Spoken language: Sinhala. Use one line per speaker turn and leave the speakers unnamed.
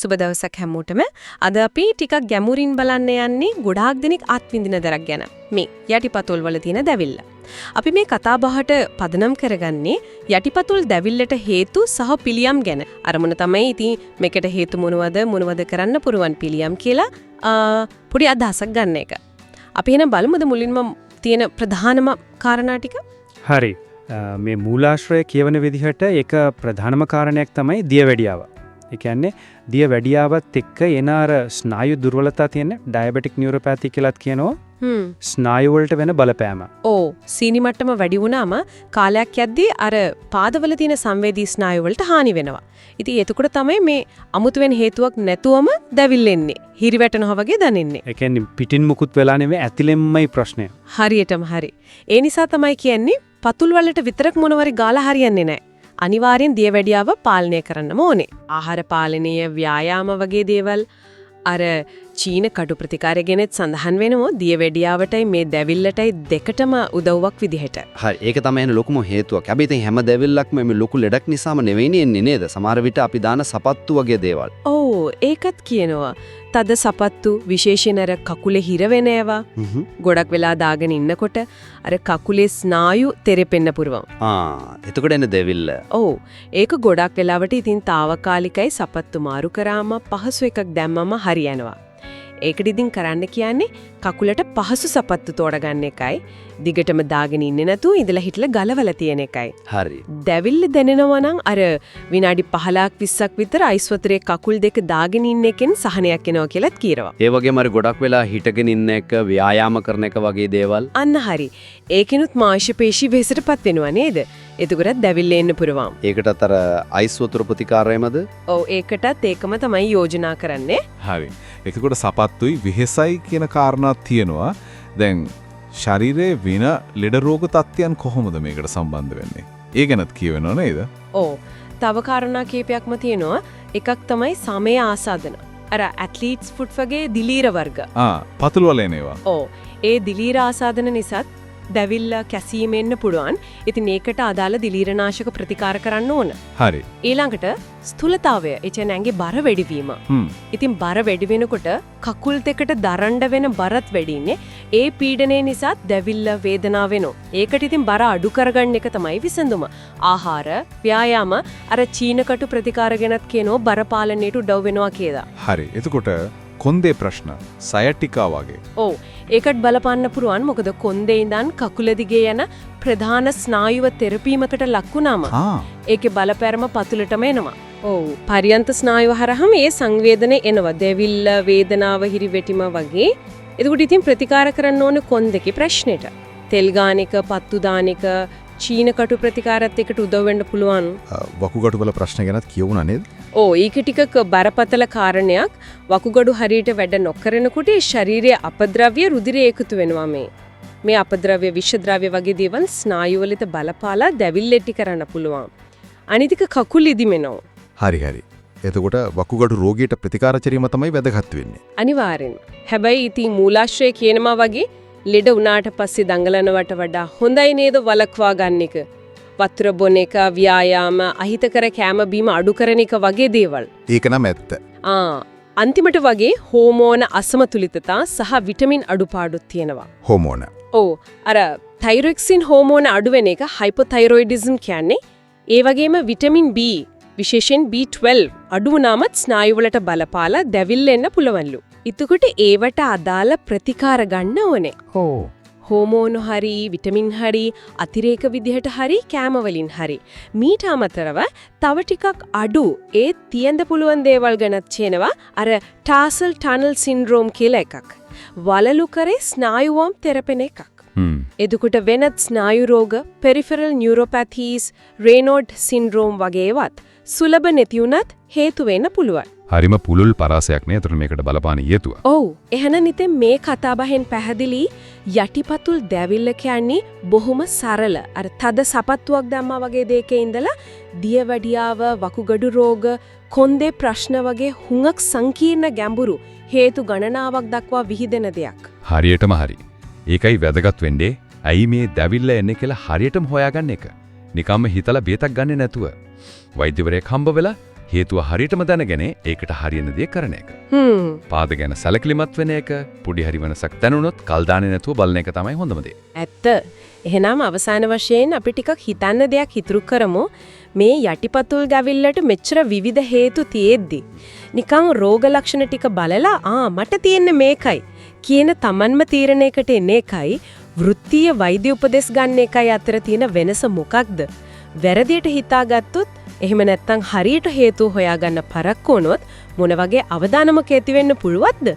සුබ දවසක් හැමෝටම. අද අපි ටිකක් ගැඹුරින් බලන්න යන්නේ ගොඩාක් දෙනෙක් අත්විඳින දරක් ගැන. මේ යටිපතුල් වල තියෙන දැවිල්ල. අපි මේ කතා බහට පදනම් කරගන්නේ යටිපතුල් දැවිල්ලට හේතු සහ පිළියම් ගැන. අරමුණ තමයි ඉතින් මේකට හේතු මොනවද කරන්න පුරුවන් පිළියම් කියලා පොඩි අදහසක් ගන්න එක. අපි එහෙනම් බලමුද මුලින්ම තියෙන ප්‍රධානම කාරණා ටික?
හරි. මේ මූලාශ්‍රය කියවන විදිහට එක ප්‍රධානම කාරණයක් තමයි දියවැඩියාව. ඒ කියන්නේ දියවැඩියාවත් එක්ක එන අර ස්නායු දුර්වලතා තියෙන ඩයබටික් නියුරෝපැති කියලාත් කියනවා. ස්නායු වලට වෙන බලපෑම.
ඕ සීනි මට්ටම වැඩි වුණාම කාලයක් යද්දී අර පාදවල තියෙන සංවේදී ස්නායු වලට හානි වෙනවා. ඉතින් එතකොට තමයි මේ අමුතුවෙන් හේතුවක් නැතුවම දැවිල්ල එන්නේ. හිරි වැටෙනවා වගේ දැනෙන්නේ.
ඒ කියන්නේ පිටින් මුකුත් වෙලා නෙවෙයි ඇතිලෙම්මයි ප්‍රශ්නය.
හරියටම හරි. ඒ නිසා තමයි කියන්නේ පතුල් වලට විතරක් මොනවාරි ගාලා හරියන්නේ නැහැ. අනිවාර්යෙන් දියවැඩියාව පාලනය කරන්නම ඕනේ. ආහාර පාලනය, ව්‍යායාම වගේ දේවල් අර චීන කටු ප්‍රතිකාරය ගැනත් සඳහන් වෙනවා දියවැඩියාවටයි මේ දැවිල්ලටයි දෙකටම උදව්වක් විදිහට.
හරි ඒක තමයි එන ලොකුම හේතුවක්. හැබැයි ඉතින් හැම දැවිල්ලක්ම මේ ලොකු ලෙඩක් නිසාම නෙවෙයිනේ එන්නේ නේද? සමහර විට අපි දාන සපත්තු වගේ දේවල්.
ඔව් ඒකත් කියනවා. තද සපත්තු විශේෂයෙන් අර කකුලේ හිර වෙන ඒවා. ගොඩක් වෙලා දාගෙන ඉන්නකොට අර කකුලේ ස්නායු තෙරපෙන්න පුරවම්.
එතකොට එන දෙවිල්ල.
ඔව් ඒක ගොඩක් වෙලාවට ඉතින් తాවකාලිකයි සපත්තු මාරු කරාම පහසු එකක් දැම්මම හරියනවා. ඒකට ඉතින් කරන්න කියන්නේ කකුලට පහසු සපත්තු තෝරගන්න එකයි. දිගටම දාගෙන ඉන්නේ නැතුව ඉඳලා හිටලා ගලවලා තියෙන එකයි.
හරි.
දැවිල්ල දැනෙනවා නම් අර විනාඩි 15ක් 20ක් විතර අයිස් වතුරේ කකුල් දෙක දාගෙන ඉන්න එකෙන් සහනයක් එනවා කියලාත් කියනවා.
ඒ වගේම අර ගොඩක් වෙලා හිටගෙන ඉන්න එක, ව්‍යායාම කරන එක වගේ දේවල්.
අන්න හරි. ඒකිනුත් මාංශපේශී වෙහෙසටපත් වෙනවා නේද? එතකොටත් දැවිල්ල එන්න පුරවම්.
ඒකටත් අර අයිස් වතුර ප්‍රතිකාරයමද?
ඔව් ඒකටත් ඒකම තමයි යෝජනා කරන්නේ.
හරි. එතකොට සපත්තුයි වෙහෙසයි කියන කාරණා තියෙනවා. දැන් ශරීරයේ වෙන ලෙඩ රෝග තත්ත්වයන් කොහොමද මේකට සම්බන්ධ වෙන්නේ? ඒ ගැනත් කියවෙනව නේද?
ඔව්. තව කාරණා කීපයක්ම තියෙනවා. එකක් තමයි සමය ආසාදන. අර ඇත්ලීට්ස් ෆුඩ් වගේ දිලීර වර්ග.
පතුල් වල එනවා.
ඔව්. ඒ දිලීර ආසාදන නිසාත් දැවිල්ල කැසීම එන්න පුළුවන්. ඉතින් ඒකට අදාළ දිලීරනාශක ප්‍රතිකාර කරන්න ඕන.
හරි.
ඊළඟට ස්ථූලතාවය, ඒ කියන්නේ ඇඟේ බර වැඩිවීම. ඉතින් බර වැඩි වෙනකොට කකුල් දෙකට දරන්න වෙන බරත් වැඩි ඉන්නේ. ඒ පීඩනය නිසා දැවිල්ල වේදනාව වෙනවා. ඒකට ඉතින් බර අඩු කරගන්න එක තමයි විසඳුම. ආහාර, ව්‍යායාම, අර චීන කටු ප්‍රතිකාර ගැනත් කියනවා බර පාලනයට උදව් වෙනවා කියලා.
හරි. එතකොට කොන්දේ ප්‍රශ්න, සයටිකා වගේ.
ඔව්. ඒකට බලපන්න පුරුවන් මොකද කොන්දේ ඉඳන් කකුල දිගේ යන ප්‍රධාන ස්නායුව තෙරපීමකට ලක් වුණාම ඒකේ බලපෑම පතුලටම එනවා. ඔව් පරියන්ත ස්නායුව හරහාම ඒ සංවේදනය එනවා. දෙවිල්ල, වේදනාව, හිරිවැටීම වගේ. එතකොට ඉතින් ප්‍රතිකාර කරන්න ඕන කොන්දේකේ ප්‍රශ්නෙට. තෙල් ගානික, පත්තු දානික, චීන කටු ප්‍රතිකාරات එකට උදව් වෙන්න පුළුවන්.
වකුගඩු වල ප්‍රශ්න ගැනත් කියවුණා නේද?
ඕ ඒක ටිකක බරපතල කාරණයක්. වකුගඩු හරියට වැඩ නොකරනකොට ශරීරයේ අපද්‍රව්‍ය රුධිරයේ එකතු වෙනවා මේ. මේ අපද්‍රව්‍ය විෂද්‍රව්‍ය වගේ දේවල් ස්නායු වලට බලපාලා දැවිල්ල ඇති කරන්න පුළුවන්. අනිතික කකුල් ඉදිමෙනවා.
හරි හරි. එතකොට වකුගඩු රෝගියට ප්‍රතිකාර කිරීම තමයි වැදගත් වෙන්නේ.
අනිවාර්යෙන්. හැබැයි ඉතින් මූලාශ්‍රය කියනවා වගේ ලෙඩ වුණාට පස්සේ දඟලනවට වඩා හොඳයි නේද වලක්වා ගන්න එක. වතුර බොන එක, ව්‍යායාම, අහිතකර කැම බීම අඩු කරන එක වගේ දේවල්.
ඒක නම් ඇත්ත.
අන්තිමට වගේ හෝමෝන අසමතුලිතතා සහ විටමින් අඩුපාඩුත් තියෙනවා.
හෝමෝන.
ඔව්. අර තයිරොක්සින් හෝමෝන අඩු වෙන එක හයිපෝතයිරොයිඩිසම් කියන්නේ. ඒ වගේම විටමින් B, විශේෂයෙන් B12 අඩු වුණාමත් ස්නායු වලට බලපාලා දැවිල්ල එන්න පුළුවන්ලු. එතකොට ඒවට අදාළ ප්‍රතිකාර ගන්න ඕනේ. හෝමෝන හරි, විටමින් හරි, අතිරේක විදිහට හරි, කැම වලින් හරි. මීට අමතරව තව ටිකක් අඩු ඒ තියෙන්න පුළුවන් දේවල් ගැනත් කියනවා. අර ටාසල් ටනල් සින්ඩ්‍රෝම් කියලා එකක්. වලලු කරේ ස්නායුවම් තෙරපෙන එකක්. එතකොට වෙනත් ස්නායු රෝග, පෙරිෆෙරල් නියුරෝපැතීස්, රේනෝඩ් සින්ඩ්‍රෝම් වගේවත් සුලභ නැති වුණත් හේතු වෙන්න පුළුවන්.
හරිම පුලුල් පරාසයක් නේ අතන මේකට බලපාන හේතුව.
ඔව්. එහෙනම් ඉතින් මේ කතාබහෙන් පැහැදිලි යටිපතුල් දැවිල්ල කියන්නේ බොහොම සරල. අර තද සපත්තුවක් දැම්මා වගේ දෙයක ඉඳලා දියවැඩියාව, වකුගඩු රෝග, කොන්දේ ප්‍රශ්න වගේ හුඟක් සංකීර්ණ ගැඹුරු හේතු ගණනාවක් දක්වා විහිදෙන දෙයක්.
හරියටම හරි. ඒකයි වැදගත් වෙන්නේ. ඇයි මේ දැවිල්ල එන්නේ කියලා හරියටම හොයාගන්න එක. නිකම්ම හිතලා බේතක් ගන්නෙ නැතුව. වෛද්‍යවරයෙක් හම්බ වෙලා
හේතුව හරියටම දැනගෙන ඒකට හරියන දේ කරන එක. පාද ගැන සැලකිලිමත් වෙන එක, පොඩි හරි වෙනසක් දැනුනොත් කල් දාන්නේ නැතුව බලන එක තමයි හොඳම දේ.
ඇත්ත. එහෙනම් අවසාන වශයෙන් අපි ටිකක් හිතන්න දෙයක් ඉතුරු කරමු. මේ යටිපතුල් ගැවිල්ලට මෙච්චර විවිධ හේතු තියෙද්දි නිකන් රෝග ලක්ෂණ ටික බලලා මට තියෙන්නේ මේකයි කියන තමන්ම තීරණයකට එන එකයි වෘත්තීය වෛද්‍ය උපදෙස් ගන්න එකයි අතර තියෙන වෙනස මොකක්ද? වැරදියට හිතාගත්තොත් එහෙම නැත්නම් හරියට හේතු හොයාගන්න පරක්කු වුණොත් මොන වගේ අවදානමක් ඇති වෙන්න පුළුවන්ද?